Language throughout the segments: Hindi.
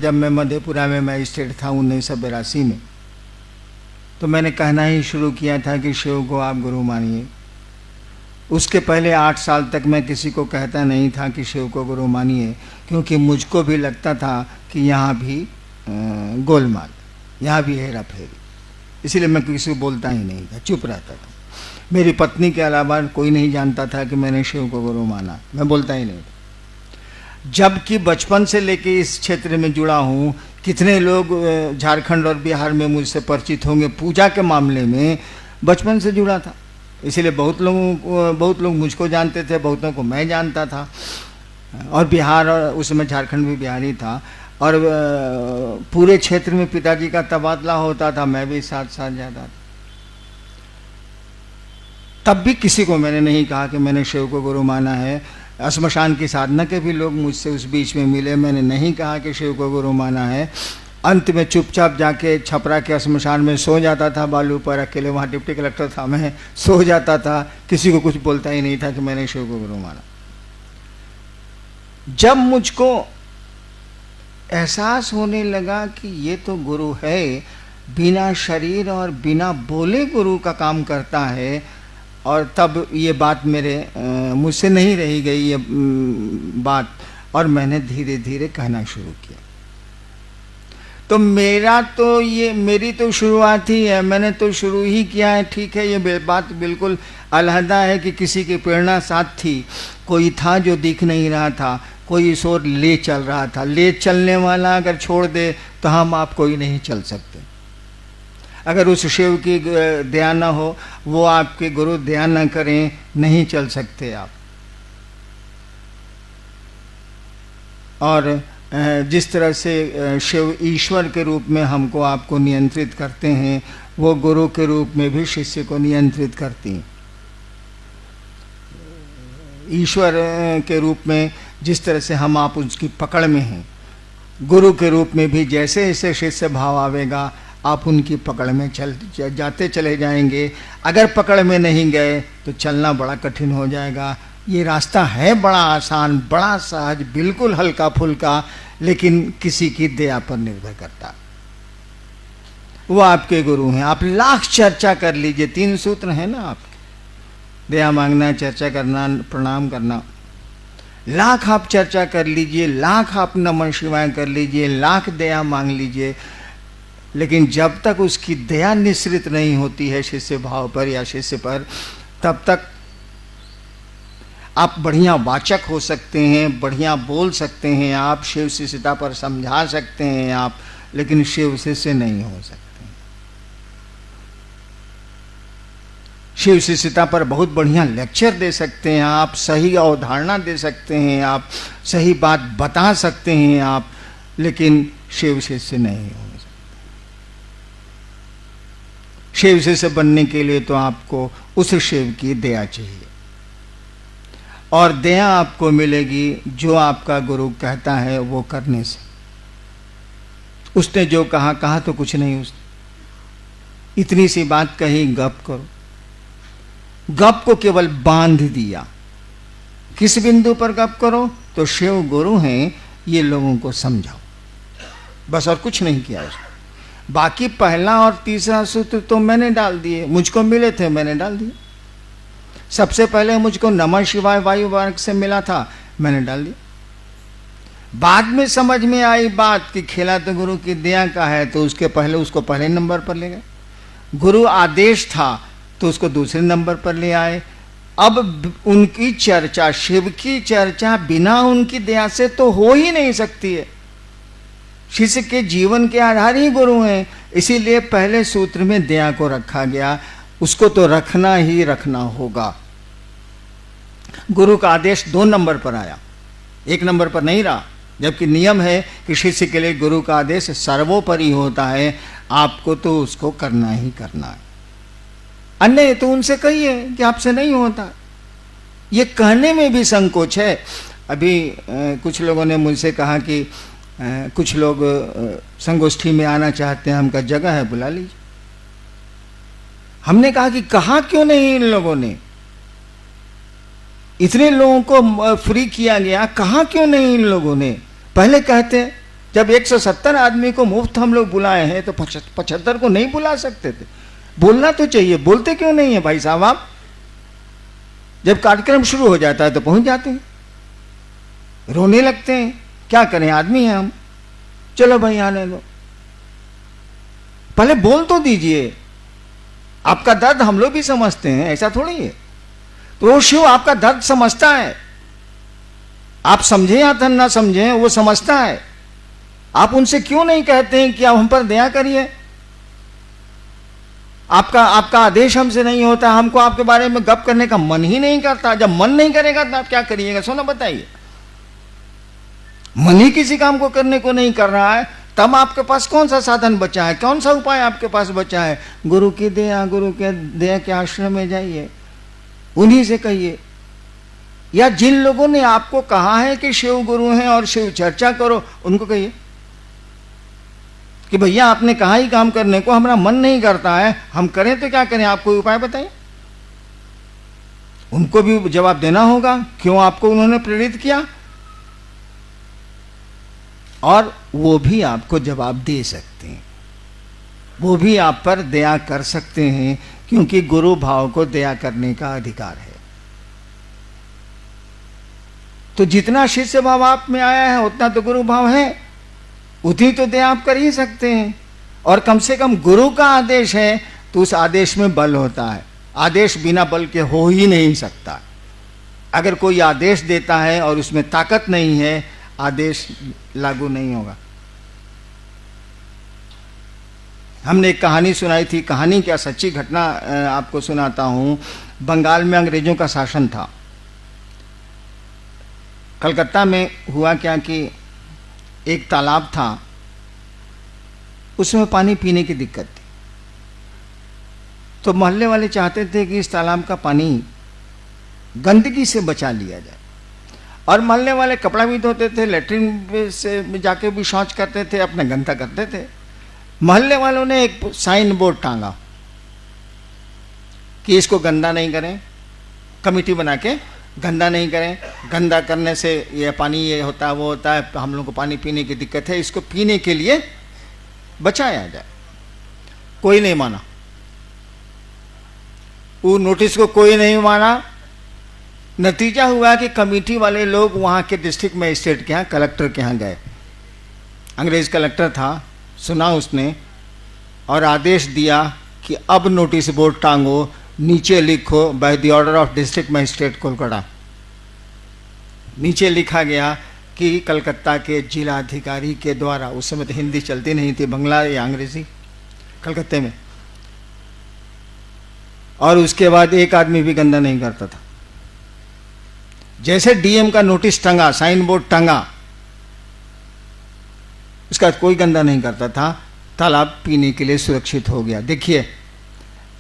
जब मैं मधेपुरा में मजिस्ट्रेट था 1982 में, तो मैंने कहना ही शुरू किया था कि शिव को आप गुरु मानिए। उसके पहले 8 साल तक मैं किसी को कहता नहीं था कि शिव को गुरु मानिए, क्योंकि मुझको भी लगता था कि यहाँ भी गोलमाल, यहाँ भी हेरा फेरी, इसलिए मैं किसी को बोलता ही नहीं था, चुप रहता था। मेरी पत्नी के अलावा कोई नहीं जानता था कि मैंने शिव को गुरु माना, मैं बोलता ही नहीं था। जबकि बचपन से लेके इस क्षेत्र में जुड़ा हूँ, कितने लोग झारखंड और बिहार में मुझसे परिचित होंगे, पूजा के मामले में बचपन से जुड़ा था, इसलिए बहुत लोग मुझको जानते थे, बहुतों को मैं जानता था। और बिहार, और उसमें झारखंड भी बिहारी था, और पूरे क्षेत्र में पिताजी का तबादला होता था, मैं भी साथ साथ जाता था। तब भी किसी को मैंने नहीं कहा कि मैंने शिव को गुरु माना है। श्मशान की साधना के भी लोग मुझसे उस बीच में मिले, मैंने नहीं कहा कि शिव को गुरु माना है। अंत में चुपचाप जाके छपरा के श्मशान में सो जाता था, बालू पर अकेले, वहाँ डिप्टी कलेक्टर था, मैं सो जाता था, किसी को कुछ बोलता ही नहीं था कि मैंने शिव को गुरु माना। जब मुझको एहसास होने लगा कि ये तो गुरु है, बिना शरीर और बिना बोले गुरु का काम करता है, और तब ये बात मुझसे नहीं रही गई ये बात, और मैंने धीरे धीरे कहना शुरू किया। तो मेरी तो शुरुआत ही है, मैंने तो शुरू ही किया है। ठीक है, ये बात बिल्कुल अलहदा है कि किसी की प्रेरणा साथ थी, कोई था जो दिख नहीं रहा था, कोई इस ओर ले चल रहा था। ले चलने वाला अगर छोड़ दे तो हम आप कोई नहीं चल सकते। अगर उस शिव की दया न हो, वो आपके गुरु दया न करें, नहीं चल सकते आप। और जिस तरह से शिव ईश्वर के रूप में हमको आपको नियंत्रित करते हैं, वो गुरु के रूप में भी शिष्य को नियंत्रित करती हैं। ईश्वर के रूप में जिस तरह से हम आप उसकी पकड़ में हैं, गुरु के रूप में भी जैसे जैसे शिष्य भाव आवेगा, आप उनकी पकड़ में जाते चले जाएंगे। अगर पकड़ में नहीं गए तो चलना बड़ा कठिन हो जाएगा। ये रास्ता है बड़ा आसान, बड़ा सहज, बिल्कुल हल्का फुल्का, लेकिन किसी की दया पर निर्भर करता। वो आपके गुरु हैं। आप लाख चर्चा कर लीजिए, 3 सूत्र हैं ना आपके, दया मांगना, चर्चा करना, प्रणाम करना। लाख आप चर्चा कर लीजिए, लाख आप नमः शिवाय कर लीजिए, लाख दया मांग लीजिए, लेकिन जब तक उसकी दया निश्रित नहीं होती है शिष्य भाव पर या शिष्य पर, तब तक आप बढ़िया वाचक हो सकते हैं, बढ़िया बोल सकते हैं, आप शिव शिष्यता पर समझा सकते हैं आप, लेकिन शिव शिष्य नहीं हो सकते। शिव शिष्यता पर बहुत बढ़िया लेक्चर दे सकते हैं आप, सही अवधारणा दे सकते हैं आप, सही बात बता सकते हैं आप, लेकिन शिव शिष्य नहीं हो। शिव शिष्य बनने के लिए तो आपको उस शिव की दया चाहिए, और दया आपको मिलेगी जो आपका गुरु कहता है वो करने से। उसने जो कहा तो कुछ नहीं, उसने इतनी सी बात कही, गप करो। गप को केवल बांध दिया। किस बिंदु पर गप करो? तो शिव गुरु हैं, ये लोगों को समझाओ, बस, और कुछ नहीं किया उसने। बाकी पहला और तीसरा सूत्र तो मैंने डाल दिए, मुझको मिले थे, मैंने डाल दिए। सबसे पहले मुझको नमः शिवाय वायु मार्ग से मिला था, मैंने डाल दिया। बाद में समझ में आई बात कि खेला तो गुरु की दया का है, तो उसको पहले नंबर पर ले गए। गुरु आदेश था तो उसको दूसरे नंबर पर ले आए। अब उनकी चर्चा, शिव की चर्चा बिना उनकी दया से तो हो ही नहीं सकती है। शिष्य के जीवन के आधार ही गुरु हैं, इसीलिए पहले सूत्र में दया को रखा गया। उसको तो रखना ही रखना होगा। गुरु का आदेश 2 नंबर पर आया, 1 नंबर पर नहीं रहा, जबकि नियम है कि शिष्य के लिए गुरु का आदेश सर्वोपरि होता है, आपको तो उसको करना ही करना है। अन्य तो उनसे कहिए कि आपसे नहीं होता, ये कहने में भी संकोच है। अभी कुछ लोगों ने मुझसे कहा कि कुछ लोग संगोष्ठी में आना चाहते हैं, हमका जगह है, बुला लीजिए। हमने कहा कि कहा क्यों नहीं इन लोगों ने, इतने लोगों को फ्री किया गया, कहा क्यों नहीं इन लोगों ने? पहले कहते जब 170 आदमी को मुफ्त हम लोग बुलाए हैं तो 75 को नहीं बुला सकते थे? बोलना तो चाहिए, बोलते क्यों नहीं है भाई साहब आप? जब कार्यक्रम शुरू हो जाता है तो पहुंच जाते हैं, रोने लगते हैं। क्या करें, आदमी हैं हम। चलो भाई आने दो, पहले बोल तो दीजिए। आपका दर्द हम लोग भी समझते हैं, ऐसा थोड़ी है। तो वो शिव आपका दर्द समझता है, आप समझे या तो ना समझे, वो समझता है। आप उनसे क्यों नहीं कहते हैं कि आप हम पर दया करिए? आपका आदेश हमसे नहीं होता, हमको आपके बारे में गप करने का मन ही नहीं करता। जब मन नहीं करेगा तो आप क्या करिएगा? सोना बताइए। मन ही किसी काम को करने को नहीं कर रहा है, तब आपके पास कौन सा साधन बचा है, कौन सा उपाय आपके पास बचा है? गुरु की दया, गुरु के दया के आश्रम में जाइए, उन्हीं से कहिए। या जिन लोगों ने आपको कहा है कि शिव गुरु हैं और शिव चर्चा करो, उनको कहिए कि भैया आपने कहा ही काम करने को, हमारा मन नहीं करता है, हम करें तो क्या करें, आप कोई उपाय बताइए। उनको भी जवाब देना होगा, क्यों आपको उन्होंने प्रेरित किया, और वो भी आपको जवाब दे सकते हैं, वो भी आप पर दया कर सकते हैं, क्योंकि गुरु भाव को दया करने का अधिकार है। तो जितना शिष्य भाव आप में आया है उतना तो गुरु भाव है, उतनी तो दया आप कर ही सकते हैं। और कम से कम गुरु का आदेश है तो उस आदेश में बल होता है। आदेश बिना बल के हो ही नहीं सकता। अगर कोई आदेश देता है और उसमें ताकत नहीं है, आदेश लागू नहीं होगा। हमने एक कहानी सुनाई थी, कहानी क्या सच्ची घटना आपको सुनाता हूं। बंगाल में अंग्रेजों का शासन था। कलकत्ता में हुआ क्या कि एक तालाब था, उसमें पानी पीने की दिक्कत थी। तो मोहल्ले वाले चाहते थे कि इस तालाब का पानी गंदगी से बचा लिया जाए, और मोहल्ले वाले कपड़ा भी धोते थे, लेटरिन से जाके भी शौच करते थे, अपने गंदा करते थे। मोहल्ले वालों ने एक साइन बोर्ड टांगा कि इसको गंदा नहीं करें, कमेटी बना के गंदा नहीं करें, गंदा करने से ये पानी ये होता है वो होता है, हम लोग को पानी पीने की दिक्कत है, इसको पीने के लिए बचाया जाए। कोई नहीं माना, वो नोटिस को कोई नहीं माना। नतीजा हुआ कि कमेटी वाले लोग वहाँ के डिस्ट्रिक्ट मजिस्ट्रेट के यहाँ, कलेक्टर के यहाँ गए। अंग्रेज कलेक्टर था, सुना उसने और आदेश दिया कि अब नोटिस बोर्ड टांगो, नीचे लिखो by the order of district magistrate Kolkata. नीचे लिखा गया कि कलकत्ता के जिला अधिकारी के द्वारा, उस समय तो हिंदी चलती नहीं थी, बंगला या अंग्रेजी कलकत्ते में। और उसके बाद एक आदमी भी गंदा नहीं करता था। जैसे डीएम का नोटिस टंगा, साइन बोर्ड टंगा, उसका कोई गंदा नहीं करता था, तालाब पीने के लिए सुरक्षित हो गया। देखिए,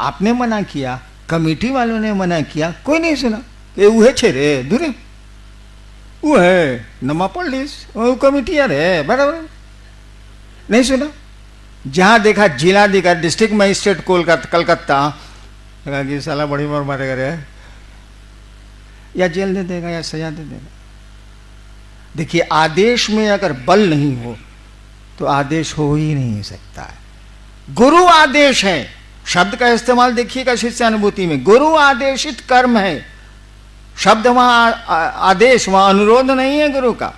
आपने मना किया, कमेटी वालों ने मना किया, कोई नहीं सुना कि वो है छेरे दूरे, वो है नमा पुलिस, वो कमेटी यार है, बराबर नहीं सुना। जहां देखा जिलाधिकारी, डिस्ट्रिक्ट मजिस्ट्रेट कलकत्ता, लगा कि साला बड़ी मार मारेगा रे, या जेल दे देगा या सजा दे देगा। देखिए, आदेश में अगर बल नहीं हो तो आदेश हो ही नहीं सकता है। गुरु आदेश है, शब्द का इस्तेमाल देखिएगा शिष्यानुभूति में, गुरु आदेशित कर्म है। शब्द वहां आदेश, वहां अनुरोध नहीं है, गुरु का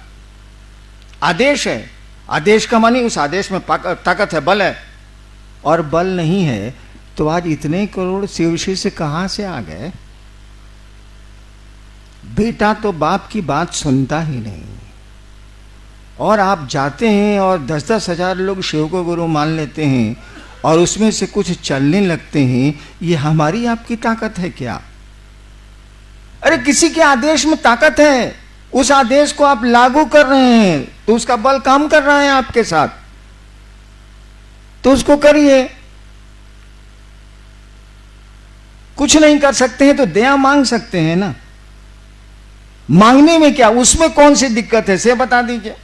आदेश है। आदेश का मानी उस आदेश में ताकत है, बल है। और बल नहीं है तो आज इतने करोड़ शिव शिष्य कहां से आ गए? बेटा तो बाप की बात सुनता ही नहीं, और आप जाते हैं और 10-10 हजार लोग शिव को गुरु मान लेते हैं और उसमें से कुछ चलने लगते हैं। ये हमारी आपकी ताकत है क्या? अरे किसी के आदेश में ताकत है, उस आदेश को आप लागू कर रहे हैं तो उसका बल काम कर रहा है आपके साथ, तो उसको करिए। कुछ नहीं कर सकते हैं तो दया मांग सकते हैं ना। मांगने में क्या, उसमें कौन सी दिक्कत है, से बता दीजिए।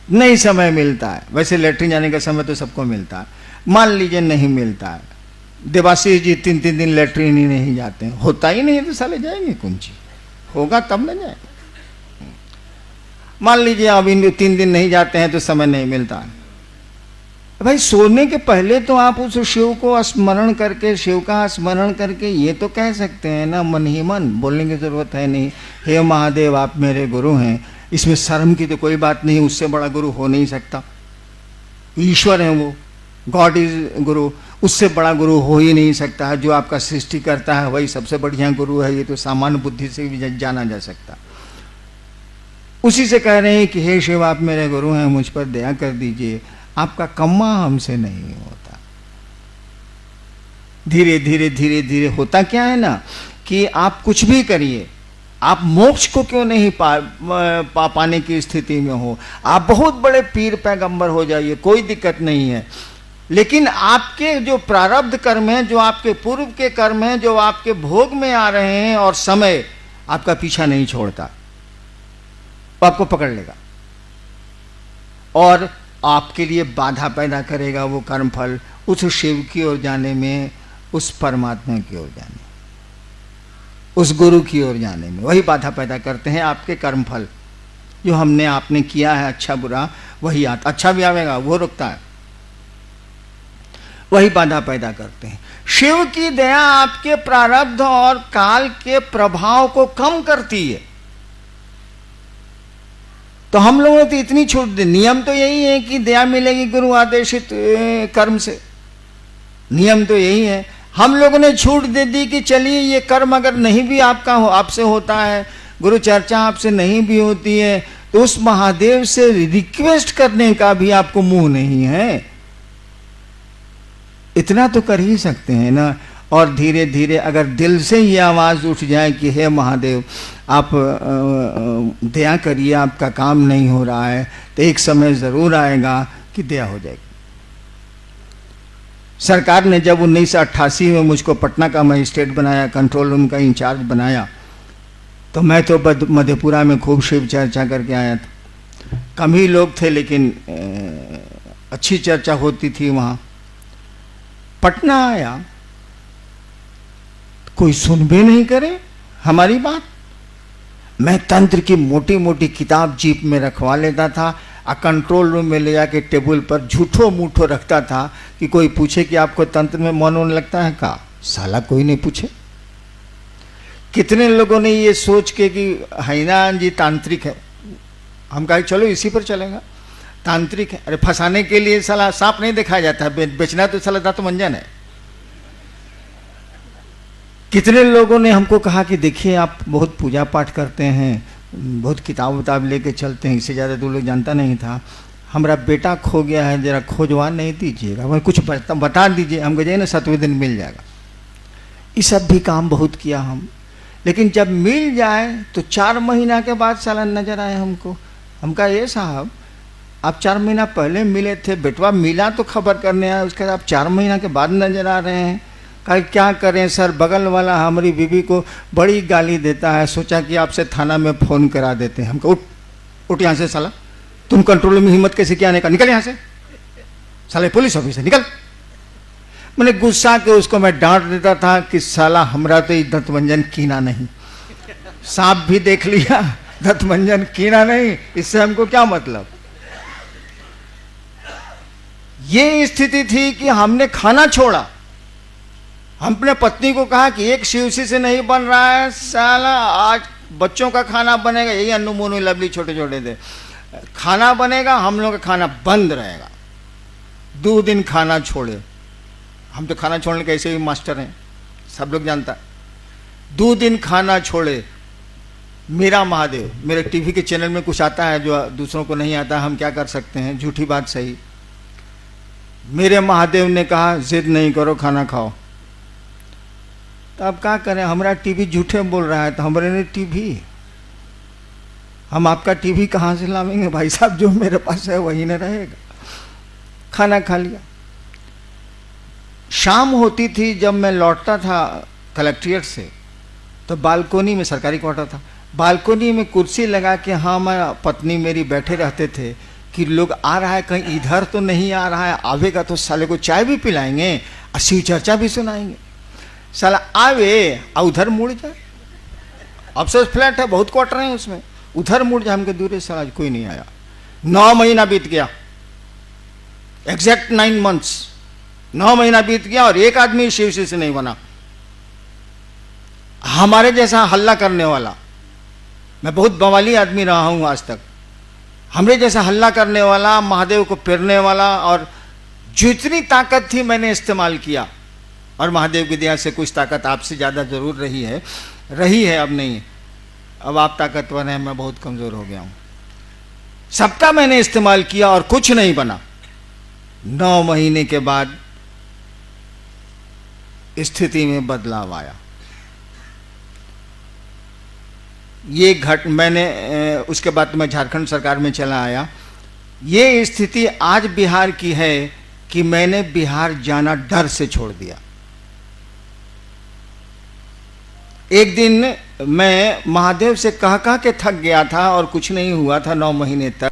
नहीं समय मिलता है, वैसे लेटरिन जाने का समय तो सबको मिलता है, मान लीजिए नहीं मिलता है, देवाशीष जी 3-3 दिन लेटरिन ही नहीं जाते हैं, होता ही नहीं तो साले जाएंगे कौन ची, होगा तब न जाएंगे। मान लीजिए अब इन 3 दिन नहीं जाते हैं तो समय नहीं मिलता है। भाई सोने के पहले तो आप उस शिव को स्मरण करके, शिव का स्मरण करके ये तो कह सकते हैं ना, मन ही मन, बोलने की जरूरत है नहीं, हे महादेव आप मेरे गुरु हैं। इसमें शर्म की तो कोई बात नहीं, उससे बड़ा गुरु हो नहीं सकता। ईश्वर है वो, गॉड इज गुरु, उससे बड़ा गुरु हो ही नहीं सकता है। जो आपका सृष्टि करता है वही सबसे बढ़िया गुरु है, ये तो सामान्य बुद्धि से भी जाना जा सकता। उसी से कह रहे हैं कि हे शिव आप मेरे गुरु हैं, मुझ पर दया कर दीजिए, आपका कम्मा हमसे नहीं होता। धीरे धीरे धीरे धीरे होता क्या है ना कि आप कुछ भी करिए, आप मोक्ष को क्यों नहीं पाने की स्थिति में हो, आप बहुत बड़े पीर पैगंबर हो जाइए, कोई दिक्कत नहीं है, लेकिन आपके जो प्रारब्ध कर्म हैं, जो आपके पूर्व के कर्म हैं, जो आपके भोग में आ रहे हैं, और समय आपका पीछा नहीं छोड़ता, वो आपको पकड़ लेगा और आपके लिए बाधा पैदा करेगा। वो कर्मफल उस शिव की ओर जाने में, उस परमात्मा की ओर जाने, उस गुरु की ओर जाने में वही बाधा पैदा करते हैं। आपके कर्मफल जो हमने आपने किया है, अच्छा बुरा, वही आता, अच्छा भी आवेगा वो रुकता है, वही बाधा पैदा करते हैं। शिव की दया आपके प्रारब्ध और काल के प्रभाव को कम करती है। तो हम लोगों ने तो इतनी छूट दी, नियम तो यही है कि दया मिलेगी गुरु आदेशित कर्म से, नियम तो यही है। हम लोगों ने छूट दे दी कि चलिए ये कर्म अगर नहीं भी आपका आपसे होता है, गुरु चर्चा आपसे नहीं भी होती है, तो उस महादेव से रिक्वेस्ट करने का भी आपको मुंह नहीं है, इतना तो कर ही सकते हैं ना। और धीरे धीरे अगर दिल से ये आवाज़ उठ जाए कि हे महादेव आप दया करिए, आपका काम नहीं हो रहा है, तो एक समय ज़रूर आएगा कि दया हो जाएगी। सरकार ने जब 1988 में मुझको पटना का मजिस्ट्रेट बनाया, कंट्रोल रूम का इंचार्ज बनाया, तो मैं तो मधेपुरा में खूब शिव चर्चा करके आया था। कम ही लोग थे लेकिन अच्छी चर्चा होती थी वहाँ। पटना आया, कोई सुन भी नहीं करे हमारी बात। मैं तंत्र की मोटी मोटी किताब जीप में रखवा लेता था, कंट्रोल रूम में ले जाके टेबल पर झूठो मूठो रखता था कि कोई पूछे कि आपको तंत्र में मन होने लगता है का, साला कोई नहीं पूछे। कितने लोगों ने ये सोच के कि हैनान जी तांत्रिक है, हम कहा चलो इसी पर चलेगा, तांत्रिक है। अरे फंसाने के लिए साला सांप नहीं दिखाया जाता, बेचना तो साला दांत मंजन है। कितने लोगों ने हमको कहा कि देखिए आप बहुत पूजा पाठ करते हैं, बहुत किताब उताब लेके चलते हैं, इससे ज़्यादा तो लोग जानता नहीं था, हमारा बेटा खो गया है, जरा खोजवा नहीं दीजिएगा, वह कुछ बता दीजिए, हम कहे ना 7वें दिन मिल जाएगा। ये सब भी काम बहुत किया हम, लेकिन जब मिल जाए तो 4 महीना के बाद साला नजर आए हमको। हम कहा ये साहब आप 4 महीना पहले मिले थे, बेटवा मिला तो खबर करने आए, उसके बाद आप 4 महीना के बाद नजर आ रहे हैं। कहा क्या करें सर, बगल वाला हमारी बीवी को बड़ी गाली देता है, सोचा कि आपसे थाना में फ़ोन करा देते हैं। हमको उठ यहाँ से साला, तुम कंट्रोल में हिम्मत कैसे क्या आने का, निकल यहाँ से साले पुलिस ऑफिसर निकल। मैंने गुस्सा के उसको मैं डांट देता था कि साला हमरा तो दंतमंजन कीना नहीं, सांप भी देख लिया, दंतमंजन कीना नहीं, इससे हमको क्या मतलब। ये स्थिति थी कि हमने खाना छोड़ा। हमने पत्नी को कहा कि एक शिवसी से नहीं बन रहा है साला, आज बच्चों का खाना बनेगा, यही अन्नू मोनू लवली छोटे छोटे थे, खाना बनेगा, हम लोग का खाना बंद रहेगा। 2 दिन खाना छोड़े, हम तो खाना छोड़ने के ऐसे ही मास्टर हैं, सब लोग जानता है। 2 दिन खाना छोड़े, मेरा महादेव, मेरे टीवी के चैनल में कुछ आता है जो दूसरों को नहीं आता, हम क्या कर सकते हैं, झूठी बात सही। मेरे महादेव ने कहा जिद नहीं करो, खाना खाओ। तो अब क्या करें, हमारा टीवी झूठे बोल रहा है, तो हमारे ने टीवी, हम आपका टीवी कहाँ से लावेंगे भाई साहब, जो मेरे पास है वही न रहेगा। खाना खा लिया। शाम होती थी जब मैं लौटता था कलेक्ट्रेट से, तो बालकोनी में, सरकारी क्वार्टर था, बालकोनी में कुर्सी लगा के हाँ मैं पत्नी मेरी बैठे रहते थे कि लोग आ रहा है, कहीं इधर तो नहीं आ रहा है, आवेगा तो साले को चाय भी पिलाएंगे और शिव चर्चा भी सुनाएंगे। साला आवे और उधर मुड़ जाए। अफसोस फ्लैट है, बहुत क्वार्टर है उसमें, उधर मुड़ जा, हमके दूर से आज कोई नहीं आया। 9 महीना बीत गया, एग्जैक्ट 9 months, 9 महीना बीत गया और एक आदमी शिवजी से नहीं बना। हमारे जैसा हल्ला करने वाला, मैं बहुत बवाली आदमी रहा हूं आज तक, हमरे जैसा हल्ला करने वाला, महादेव को पिरने वाला, और जितनी ताकत थी मैंने इस्तेमाल किया। और महादेव की दया से कुछ ताकत आपसे ज़्यादा जरूर रही है, अब नहीं। अब आप ताकतवर हैं, मैं बहुत कमज़ोर हो गया हूं। सबका मैंने इस्तेमाल किया और कुछ नहीं बना। 9 महीने के बाद स्थिति में बदलाव आया। ये मैंने उसके बाद मैं झारखंड सरकार में चला आया। ये स्थिति आज बिहार की है कि मैंने बिहार जाना डर से छोड़ दिया। एक दिन मैं महादेव से कह के थक गया था और कुछ नहीं हुआ था 9 महीने तक।